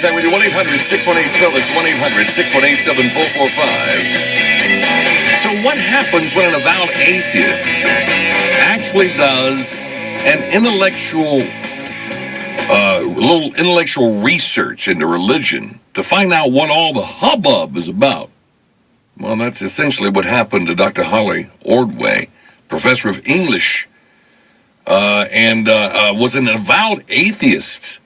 Valentine with you. 1-800-618-PHIL. It's 1-800-618-7445. So what happens when an avowed atheist actually does an little intellectual research into religion to find out what all the hubbub is about? Well, that's essentially what happened to Dr. Holly Ordway, professor of English, and was an avowed atheist.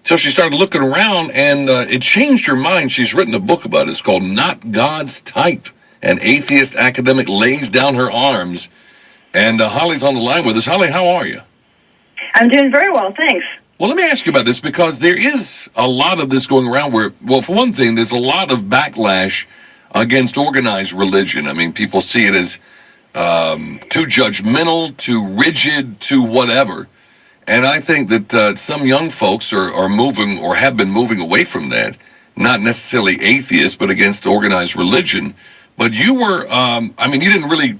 So she started looking around, and it changed her mind. She's written a book about it. It's called Not God's Type. An atheist academic lays down her arms. And Holly's on the line with us. Holly, how are you? I'm doing very well, thanks. Well, let me ask you about this, because there is a lot of this going around where, well, for one thing, there's a lot of backlash against organized religion. I mean, people see it as too judgmental, too rigid, too whatever. And I think that some young folks are moving, or have been moving away from that. Not necessarily atheists, but against organized religion. But you were, you didn't really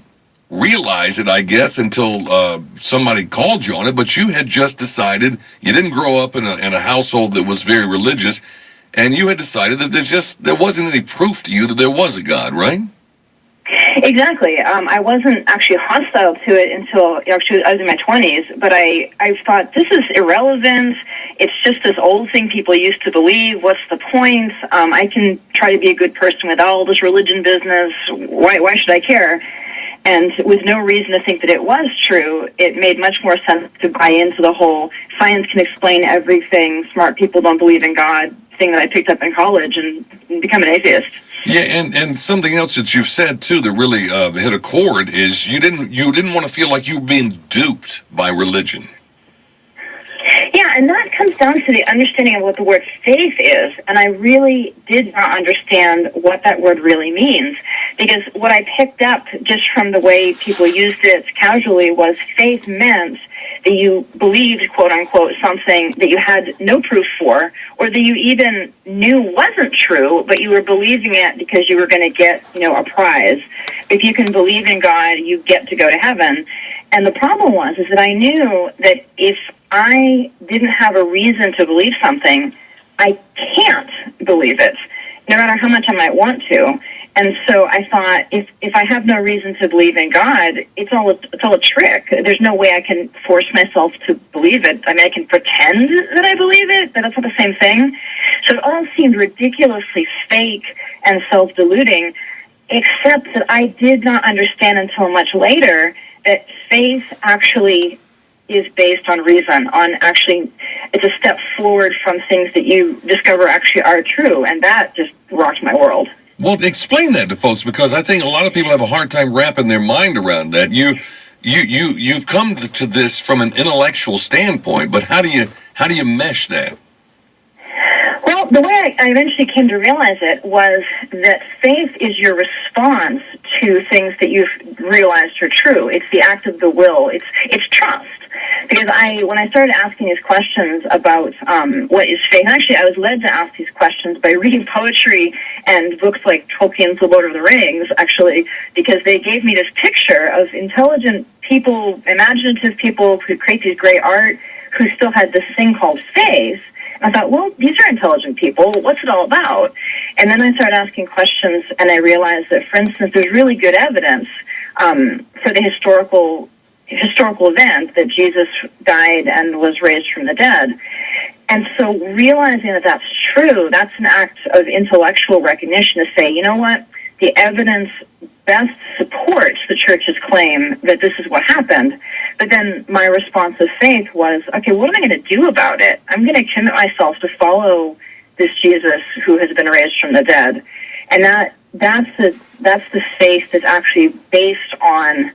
realize it, I guess, until somebody called you on it, but you had just decided, you didn't grow up in a household that was very religious, and you had decided that there wasn't any proof to you that there was a God, right? Exactly. I wasn't actually hostile to it until actually I was in my 20s, but I thought, this is irrelevant. It's just this old thing people used to believe. What's the point? I can try to be a good person without all this religion business. Why should I care? And with no reason to think that it was true, it made much more sense to buy into the whole science can explain everything, smart people don't believe in God thing that I picked up in college and become an atheist. Yeah, and something else that you've said too that really hit a chord is you didn't want to feel like you were being duped by religion. Yeah, and that comes down to the understanding of what the word faith is, and I really did not understand what that word really means, because what I picked up just from the way people used it casually was faith meant that you believed, quote-unquote, something that you had no proof for, or that you even knew wasn't true, but you were believing it because you were going to get, a prize. If you can believe in God, you get to go to heaven. And the problem is that I knew that if I didn't have a reason to believe something, I can't believe it, no matter how much I might want to. And so I thought, if I have no reason to believe in God, it's all a trick. There's no way I can force myself to believe it. I mean, I can pretend that I believe it, but that's not the same thing. So it all seemed ridiculously fake and self-deluding, except that I did not understand until much later that faith actually is based on reason, it's a step forward from things that you discover actually are true, and that just rocked my world. Well, explain that to folks, because I think a lot of people have a hard time wrapping their mind around that. You've come to this from an intellectual standpoint, but how do you mesh that? Well, the way I eventually came to realize it was that faith is your response to things that you've realized are true. It's the act of the will. It's trust. Because when I started asking these questions about what is faith, actually I was led to ask these questions by reading poetry and books like Tolkien's The Lord of the Rings, actually, because they gave me this picture of intelligent people, imaginative people who create these great art, who still had this thing called faith. I thought, well, these are intelligent people. What's it all about? And then I started asking questions, and I realized that, for instance, there's really good evidence for the historical event that Jesus died and was raised from the dead. And so realizing that that's true, that's an act of intellectual recognition to say, you know what, the evidence best supports the church's claim that this is what happened. But then my response of faith was, okay, what am I going to do about it? I'm going to commit myself to follow this Jesus who has been raised from the dead. And that's the faith that's actually based on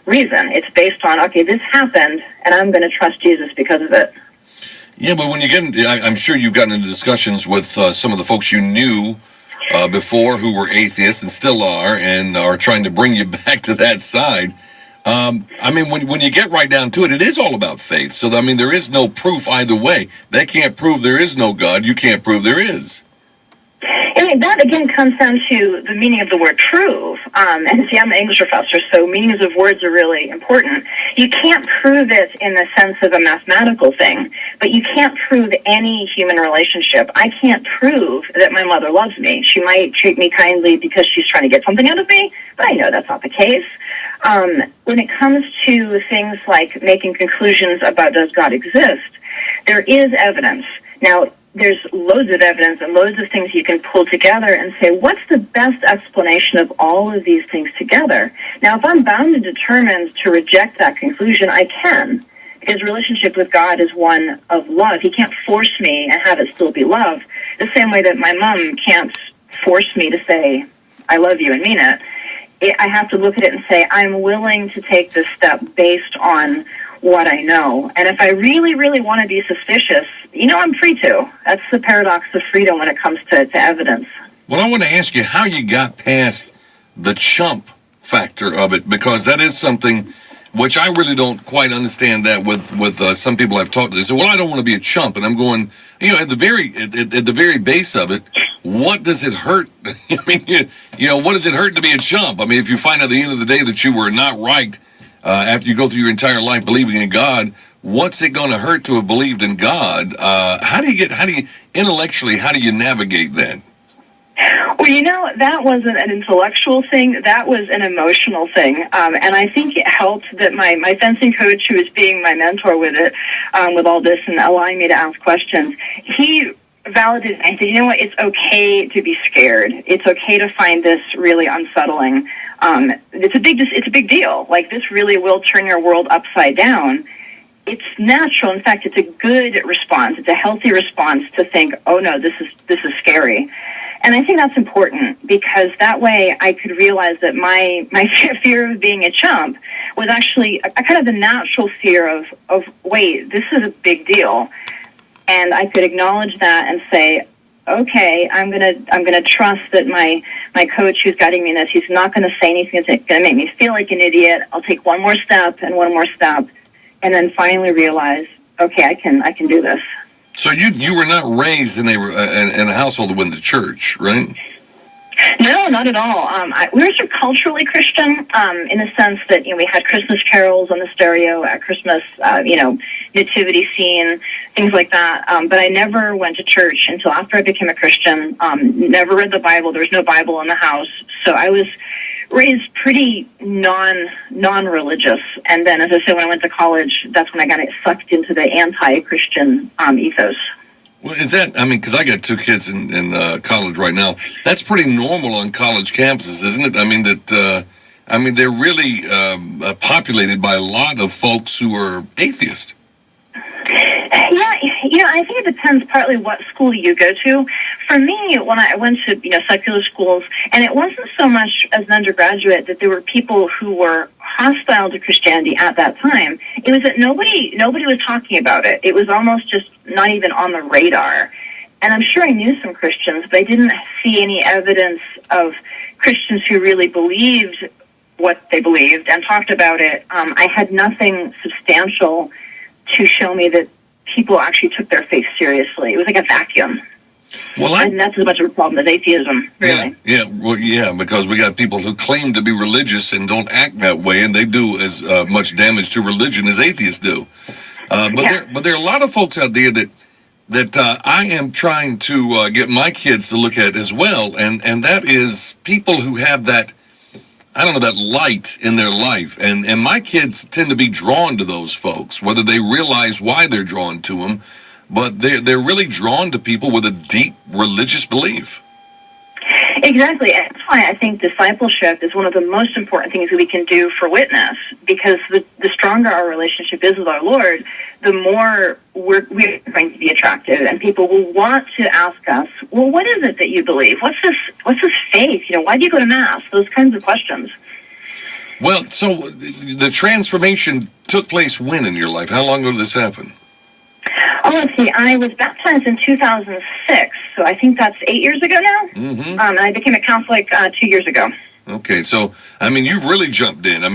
reason. It's based on, okay, this happened, and I'm going to trust Jesus because of it. Yeah, but when you I'm sure you've gotten into discussions with some of the folks you knew before who were atheists and still are, and are trying to bring you back to that side. When you get right down to it, it is all about faith. So, there is no proof either way. They can't prove there is no God. You can't prove there is. And that, again, comes down to the meaning of the word prove. And see, I'm an English professor, so meanings of words are really important. You can't prove it in the sense of a mathematical thing, but you can't prove any human relationship. I can't prove that my mother loves me. She might treat me kindly because she's trying to get something out of me, but I know that's not the case. When it comes to things like making conclusions about does God exist, there is evidence. Now, there's loads of evidence and loads of things you can pull together and say, what's the best explanation of all of these things together? Now, if I'm bound and determined to reject that conclusion, I can. His relationship with God is one of love. He can't force me and have it still be love, the same way that my mom can't force me to say, I love you and mean it. I have to look at it and say, I'm willing to take this step based on what I know. And if I really, really want to be suspicious, I'm free to. That's the paradox of freedom when it comes to evidence. Well, I want to ask you how you got past the chump factor of it, because that is something which I really don't quite understand that with some people I've talked to. They say, well, I don't want to be a chump. And I'm going, at the very base of it, what does it hurt? I mean, what does it hurt to be a chump? I mean, if you find out at the end of the day that you were not right after you go through your entire life believing in God, what's it going to hurt to have believed in God? How do you intellectually, how do you navigate that? Well, that wasn't an intellectual thing. That was an emotional thing. And I think it helped that my fencing coach, who was being my mentor with it, with all this and allowing me to ask questions, he validated and said, what, it's okay to be scared. It's okay to find this really unsettling. It's a big deal. Like, this really will turn your world upside down. It's natural. In fact, it's a good response. It's a healthy response to think, oh no, this is scary. And I think that's important, because that way I could realize that my fear of being a chump was actually a kind of the natural fear of wait, this is a big deal. And I could acknowledge that and say, okay, I'm gonna trust that my coach who's guiding me in this, he's not gonna say anything that's gonna make me feel like an idiot. I'll take one more step and one more step, and then finally realize, okay, I can do this. So you were not raised in a household that went to church, right? No, not at all. We were sort of culturally Christian in the sense that we had Christmas carols on the stereo at Christmas, nativity scene, things like that. But I never went to church until after I became a Christian. Never read the Bible. There was no Bible in the house, so I was raised pretty non-religious. And then, as I said, when I went to college, that's when I got sucked into the anti-Christian ethos. Well, is that, because I got two kids in college right now. That's pretty normal on college campuses, isn't it? They're really populated by a lot of folks who are atheists. Yeah, I think it depends partly what school you go to. For me, when I went to secular schools, and it wasn't so much as an undergraduate that there were people who were hostile to Christianity at that time. It was that nobody was talking about it. It was almost just not even on the radar. And I'm sure I knew some Christians, but I didn't see any evidence of Christians who really believed what they believed and talked about it. I had nothing substantial to show me that people actually took their faith seriously. It was like a vacuum. Well, and that's as much of a problem as atheism, really. Yeah, because we got people who claim to be religious and don't act that way, and they do as much damage to religion as atheists do. But there are a lot of folks out there that I am trying to get my kids to look at as well, and that is people who have that, that light in their life. And my kids tend to be drawn to those folks, whether they realize why they're drawn to them, but they're really drawn to people with a deep religious belief. Exactly. And that's why I think discipleship is one of the most important things that we can do for witness, because the stronger our relationship is with our Lord, the more we're going to be attractive, and people will want to ask us, well, what is it that you believe? What's this faith? Why do you go to Mass? Those kinds of questions. Well, so the transformation took place when in your life? How long ago did this happen? Oh, let's see. I was baptized in 2006, so I think that's 8 years ago now. Mm-hmm. And I became a Catholic 2 years ago. Okay, so you've really jumped in. Not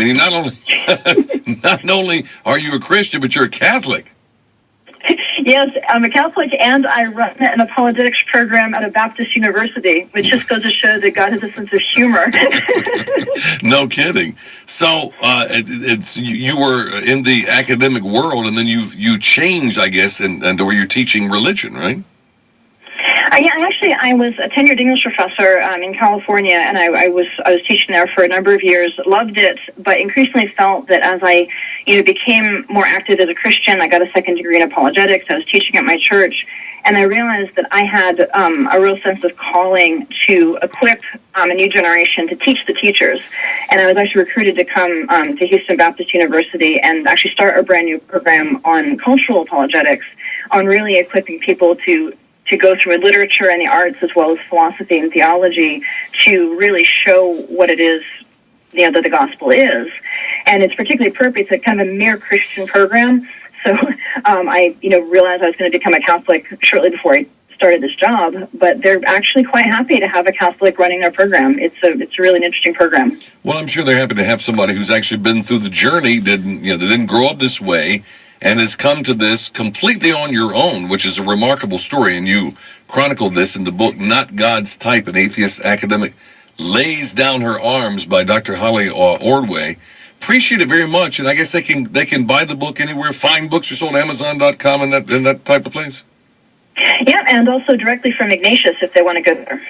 only are you a Christian, but you're a Catholic. Yes, I'm a Catholic, and I run an apologetics program at a Baptist university, which just goes to show that God has a sense of humor. No kidding. So you were in the academic world, and then you changed, I guess, and where you're teaching religion, right? I was a tenured English professor in California, and I was teaching there for a number of years. Loved it, but increasingly felt that as I became more active as a Christian, I got a second degree in apologetics. I was teaching at my church, and I realized that I had a real sense of calling to equip a new generation to teach the teachers. And I was actually recruited to come to Houston Baptist University and actually start a brand new program on cultural apologetics, on really equipping people to go through literature and the arts as well as philosophy and theology to really show what it is that the gospel is. And it's particularly appropriate. It's a kind of a mere Christian program. So I realized I was going to become a Catholic shortly before I started this job, but they're actually quite happy to have a Catholic running their program. It's really an interesting program. Well, I'm sure they're happy to have somebody who's actually been through the journey, they didn't grow up this way, and has come to this completely on your own, which is a remarkable story. And you chronicled this in the book, Not God's Type, an atheist academic lays down her arms, by Dr. Holly Ordway. Appreciate it very much, and I guess they can buy the book anywhere. Fine books are sold at Amazon.com and that type of place. Yeah, and also directly from Ignatius if they want to go there.